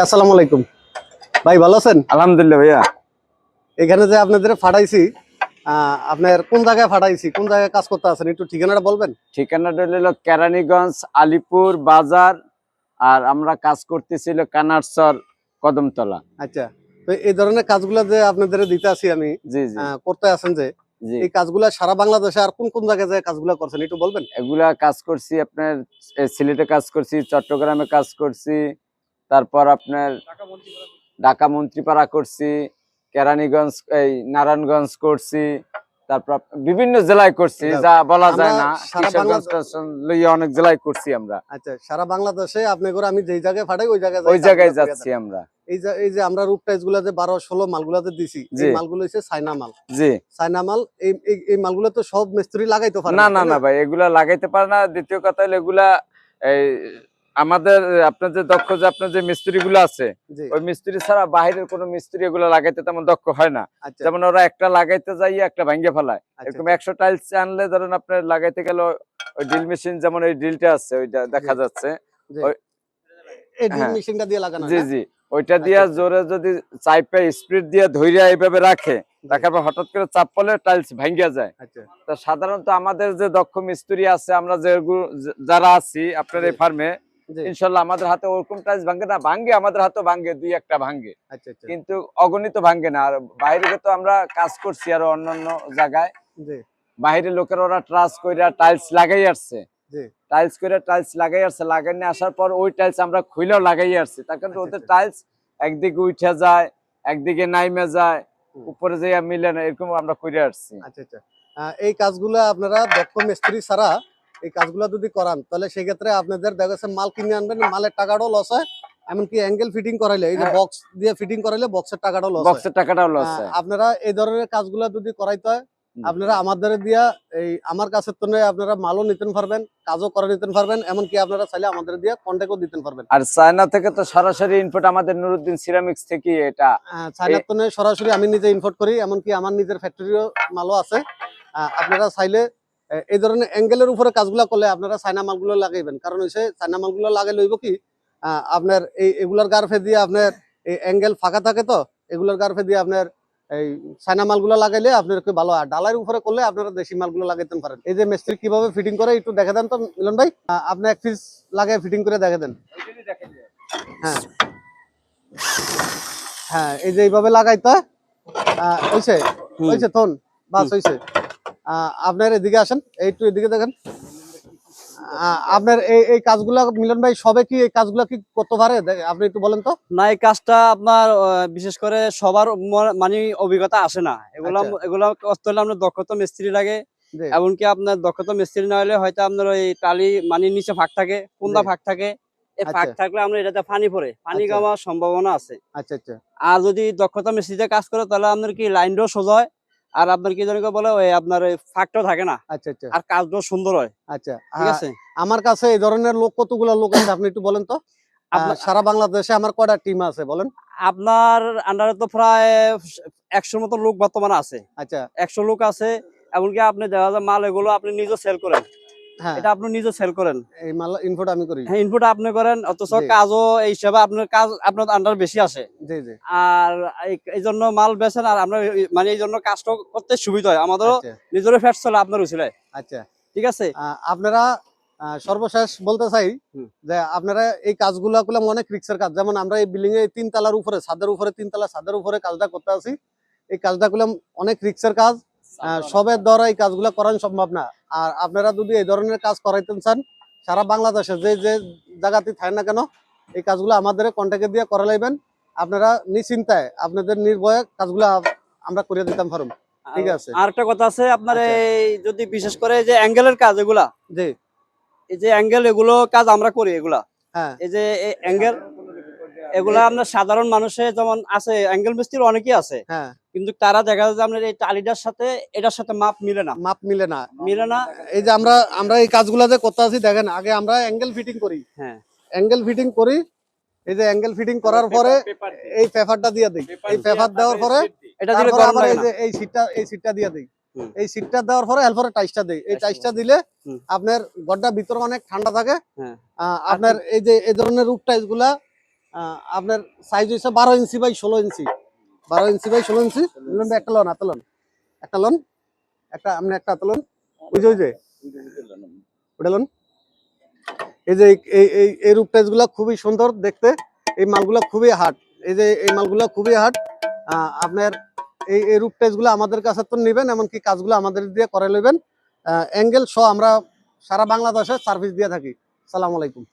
আসসালামু আলাইকুম ভাই, ভালো আছেন? আলহামদুলিল্লাহ ভাইয়া। এখানে যে আপনাদের ফাটাইছি, আপনার কোন জায়গায় ফাটাইছি, কোন জায়গায় কাজ করতে আছেন, একটু ঠিকানাটা বলবেন? ঠিকানাটা হলো কেরানীগঞ্জ, আলিপুর বাজার। আর আমরা কাজ করতেছিল কানারচর, কদমতলা। আচ্ছা, তো এই ধরনের কাজগুলো যে আপনাদের দিতে আছি আমি, জি জি করতে আছেন যে, জি। এই কাজগুলা সারা বাংলাদেশে আর কোন কোন জায়গায় যে কাজগুলো করছেন একটু বলবেন? এগুলা কাজ করছি আপনার সিলেটে কাজ করছি, চট্টগ্রামে কাজ করছি, তারপর আপনার ঢাকা মন্ত্রীপাড়া করছি, কেরানীগঞ্জ এই নারায়ণগঞ্জ করছি, তারপর বিভিন্ন জেলায় করছি, যা বলা আমরা যায় না। সারা কিশোরগঞ্জ লইয়া অনেক জেলায় করছি আমরা। আচ্ছা, সারা বাংলাদেশে আপনি করে আমি যেই জায়গায় ফাটাই ওই জায়গায় ওই জায়গায় যাচ্ছি আমরা। এই যে আমরা রূপ টাইস গুলা যে 12-16 মালগুলাতে দিছি, এই জি মালগুলো হচ্ছে চায়না মাল। জি। চায়না মাল, এই মালগুলো তো সব মিস্ত্রি লাগাইতে পারে না না, না তাই না না? ভাই, এগুলা লাগাইতে পারে না। দ্বিতীয় কথা হলো এগুলা এই আমাদের আপনার যে দক্ষ যে আপনার যে মিস্ত্রি গুলো আছে, জি। ওই মিস্ত্রি ছাড়া বাইরের কোনো মিস্ত্রি এগুলা লাগাইতে তেমন দক্ষ হয় না। আচ্ছা যেমন ওরা একটা লাগাইতে যাইয়া একটা ভাঙ্গে ফেলায়। আচ্ছা এরকম আচ্ছা। 100 টাইলস আনলে ধরেন আপনার লাগাইতে গেল, ওই ড্রিল মেশিন যেমন এই ড্রিলটা আছে ওইটা জি দেখা যাচ্ছে। জি। ওই এই ড্রিল হ্যাঁ মেশিনটা দিয়ে লাগানো হয় জি না? জি। ওইটা আচ্ছা দিয়া আচ্ছা। জোরে যদি চাইপে স্পিড দিয়ে ধইরা এইভাবে রাখে, জি। রাখার পর হঠাৎ করে চাপ পড়লে টাইলস ভাঙ্গা যায়। আচ্ছা। তা সাধারণত আমাদের যে দক্ষ মিস্ত্রি আছে, আমরা যারা আছি আপনার জি এই ফার্মে, জি। ইনশাল্লাহ আমাদের হাতে ওরকম টাইলস ভাঙ্গে না, ভাঙ্গে আমাদের হাতে ভাঙ্গে, দুই একটা ভাঙ্গে, আচ্ছা আচ্ছা। কিন্তু অগণিত ভাঙ্গে না। আর বাইরে তো আমরা কাজ করছি আরো অন্যান্য জায়গায়, জি বাইরের লোকেরা ওরা ট্রাস কইরা টাইলস লাগাই আসছে, জি। টাইলস করে টাইলস লাগাই আসছে, লাগাই নিয়ে আসার পর ওই টাইলস আমরা খুইলেও লাগাই আসছি। তার কারণ আচ্ছা ওদের আচ্ছা। টাইলস একদিকে উঠে যায়, একদিকে নাইমে যায়, হুম। উপরে যাইয়া মিলে না, এরকম আমরা করে আসছি। আচ্ছা আচ্ছা। এই কাজগুলা আপনারা দক্ষ মিস্ত্রি ছাড়া এই কাজগুলা যদি করান, তাহলে সেক্ষেত্রে আপনাদের দেখা যাচ্ছে মাল কিনে আনবেন, মালের টাকাটাও লস হয়। এমনকি অ্যাঙ্গেল ফিটিং করাইলে, এই যে হ্যাঁ, বক্স দিয়ে ফিটিং করাইলে বক্সের টাকাটাও লস হয়। বক্সের টাকাটাও লস হয়। আপনারা এই ধরনের কাজগুলা যদি করাইতে হয়, হুম। আপনারা আমাদের দিয়া এই আমার কাছে তো নয়, আপনারা মালও নিতে পারবেন, কাজও করে নিতে পারবেন, এমনকি আপনারা চাইলে আমাদের দিয়া কন্ট্যাক্টও দিতে পারবেন। আর চায়না থেকে তো সরাসরি ইনপুট আমাদের নুরুদ্দিন সিরামিক্স থেকে এটা। চায়নার তো নয়, সরাসরি আমি নিজে ইম্পোর্ট করি, এমনকি আমার নিজের ফ্যাক্টরিও মালও আছে। আপনারা চাইলে এই ধরনের অ্যাঙ্গেলের উপরে কাজগুলো করলে আপনারা চায়না মালগুলো লাগাইবেন। কারণ হচ্ছে চায়না মালগুলো লাগাইলে হইব কি, আপনার এগুলার গার্ফে দিয়ে আপনার এই অ্যাঙ্গেল ফাঁকা থাকে, তো এগুলোর গার্ফে দিয়ে আপনার এই চায়না মালগুলো লাগাইলে আপনার কি ভালো হয়। ডালার উপরে করলে আপনারা দেশি মালগুলো লাগাইতে পারেন। এই যে মিস্ত্রি কিভাবে ফিটিং করে একটু দেখে দেন তো মিলন ভাই। আপনি এক পিস লাগাই ফিটিং করে দেখে দেন। হ্যাঁ হ্যাঁ, এই যে এইভাবে লাগাইতে হয়। হইছে হইছে থন, বাস হইছে। আপনার এদিকে আসেন, একটু এদিকে দেখেন। আপনার এই কাজগুলা মিলন ভাই সবে কি এই কাজগুলা কি করতে পারে, আপনি একটু বলেন তো। না, এই কাজটা আপনার বিশেষ করে সবার মানে অভিজ্ঞতা আসে না। এগুলা আচ্ছা। এগুলা করতে হলে আপনার দক্ষতা মিস্ত্রি লাগে। জি এমনকি আপনার দক্ষতা মিস্ত্রি না হলে হয়তো আপনার ওই টালি মানে নিচে ফাঁক থাকে, কুন্দা জি। ফাঁক থাকে। এই ফাঁক আচ্ছা থাকলে আমরা এটাতে পানি পড়ে, পানি আচ্ছা কামার সম্ভাবনা আছে। আচ্ছা আচ্ছা আর যদি দক্ষতা মিস্ত্রিতে কাজ করে তাহলে আপনার কি লাইনটাও সোজা হয়, আর আপনার কি জানি বলে ওই আপনার ওই ফাঁকটাও থাকে না, আচ্ছা আচ্ছা আর কাজটাও সুন্দর হয়। আচ্ছা। ঠিক আছে। আমার কাছে এই ধরনের লোক কতগুলো লোক আছে আপনি একটু বলেন তো। আপনার সারা বাংলাদেশে আমার কয়টা টিম আছে বলেন? আপনার আন্ডারে তো প্রায় 100 মতো লোক বর্তমানে আছে। আচ্ছা। 100 লোক আছে। এমনকি আপনি দেখা যায় মাল এগুলো আপনি নিজে সেল করেন, হ্যাঁ, এটা আপনি নিজে সেল করেন। এই মাল ইনপুট আমি করি। হ্যাঁ, ইনপুট আপনি করেন, অথচ জি কাজও এই হিসাবে আপনার কাজ আপনার আন্ডার বেশি আসে। জি জি। আর এই জন্য মাল বেচেন, আর আমরা মানে এই জন্য কাজটা করতে সুবিধা হয় আমাদেরও, আচ্ছা নিজেরও ফ্যাট চলে আপনার উচিলায়। আচ্ছা। ঠিক আছে। আপনারা সর্বশেষ বলতে চাই হুম। যে আপনারা এই কাজগুলা করলাম অনেক রিক্সের কাজ। যেমন আমরা এই বিল্ডিং এ 3 তলার উপরে, ছাদের উপরে, 3 তলা ছাদের উপরে কাজটা করতে আছি। এই কাজটা করলাম অনেক রিক্সের কাজ। সবের দ্বারা এই কাজগুলা করানো সম্ভব না। আর আপনারা যদি এই ধরনের কাজ করাইতে চান, সারা বাংলাদেশে যে যে জায়গাতে থাকেন না কেন, এই কাজগুলো আমাদের কন্ট্যাক্টে দিয়ে করা লাইবেন। আপনারা নিশ্চিন্তায় আপনাদের নির্ভয়ে কাজগুলা আমরা করে দিতাম পারব। ঠিক আছে। আর একটা কথা আছে আপনার, আচ্ছা। এই যদি বিশেষ করে যে অ্যাঙ্গেলের কাজ এগুলা, জি। এই যে অ্যাঙ্গেল এগুলো কাজ আমরা করি এগুলা, হ্যাঁ এই যে অ্যাঙ্গেল এগুলা আপনার সাধারণ মানুষের যেমন আছে, অ্যাঙ্গেল মিস্ত্রি অনেকেই আছে, হ্যাঁ। কিন্তু তারা দেখা যায় যে আপনার এই টালিটার সাথে এটার সাথে মাপ মিলে না, মাপ মিলে না। মিলে না। এই যে আমরা এই কাজগুলা যে করতে আছি দেখেন, আগে আমরা অ্যাঙ্গেল ফিটিং করি, হ্যাঁ, অ্যাঙ্গেল ফিটিং করি। এই যে অ্যাঙ্গেল ফিটিং করার পরে এই পেপারটা দিয়ে দিই, এই পেপার দেওয়ার পরে এটা দিলে তারপরে গরম আবার লাগে এই না। যে এই সিটটা দিয়ে দিই। হুম। এই সিটটা দেওয়ার পরে এরপরে টাইসটা দিই। এই টাইসটা দিলে হুম। আপনার ঘরটা ভিতরে অনেক ঠান্ডা থাকে। হ্যাঁ। আপনার এই যে এই ধরনের রূপ টাইস গুলা আপনার সাইজ হয়েছে 12 inch by 16 inch, 12 inch by 16 ইঞ্চি। একটা লোন হাতে লোন, একটা লোন, একটা আপনি একটা হাতে লোন, ওই যে ওটা লোন। এই যে এই রূপ টাইজ গুলা খুবই সুন্দর দেখতে, এই মালগুলা খুবই হার্ড, এই যে এই মালগুলা খুবই হার্ড। আপনার এই রূপ টাইজ গুলো আমাদের কাছে তো নেবেন, এমনকি কাজগুলো আমাদের দিয়ে করে নেবেন। অ্যাঙ্গেল সহ আমরা সারা বাংলাদেশে সার্ভিস দিয়ে থাকি। সালাম আলাইকুম।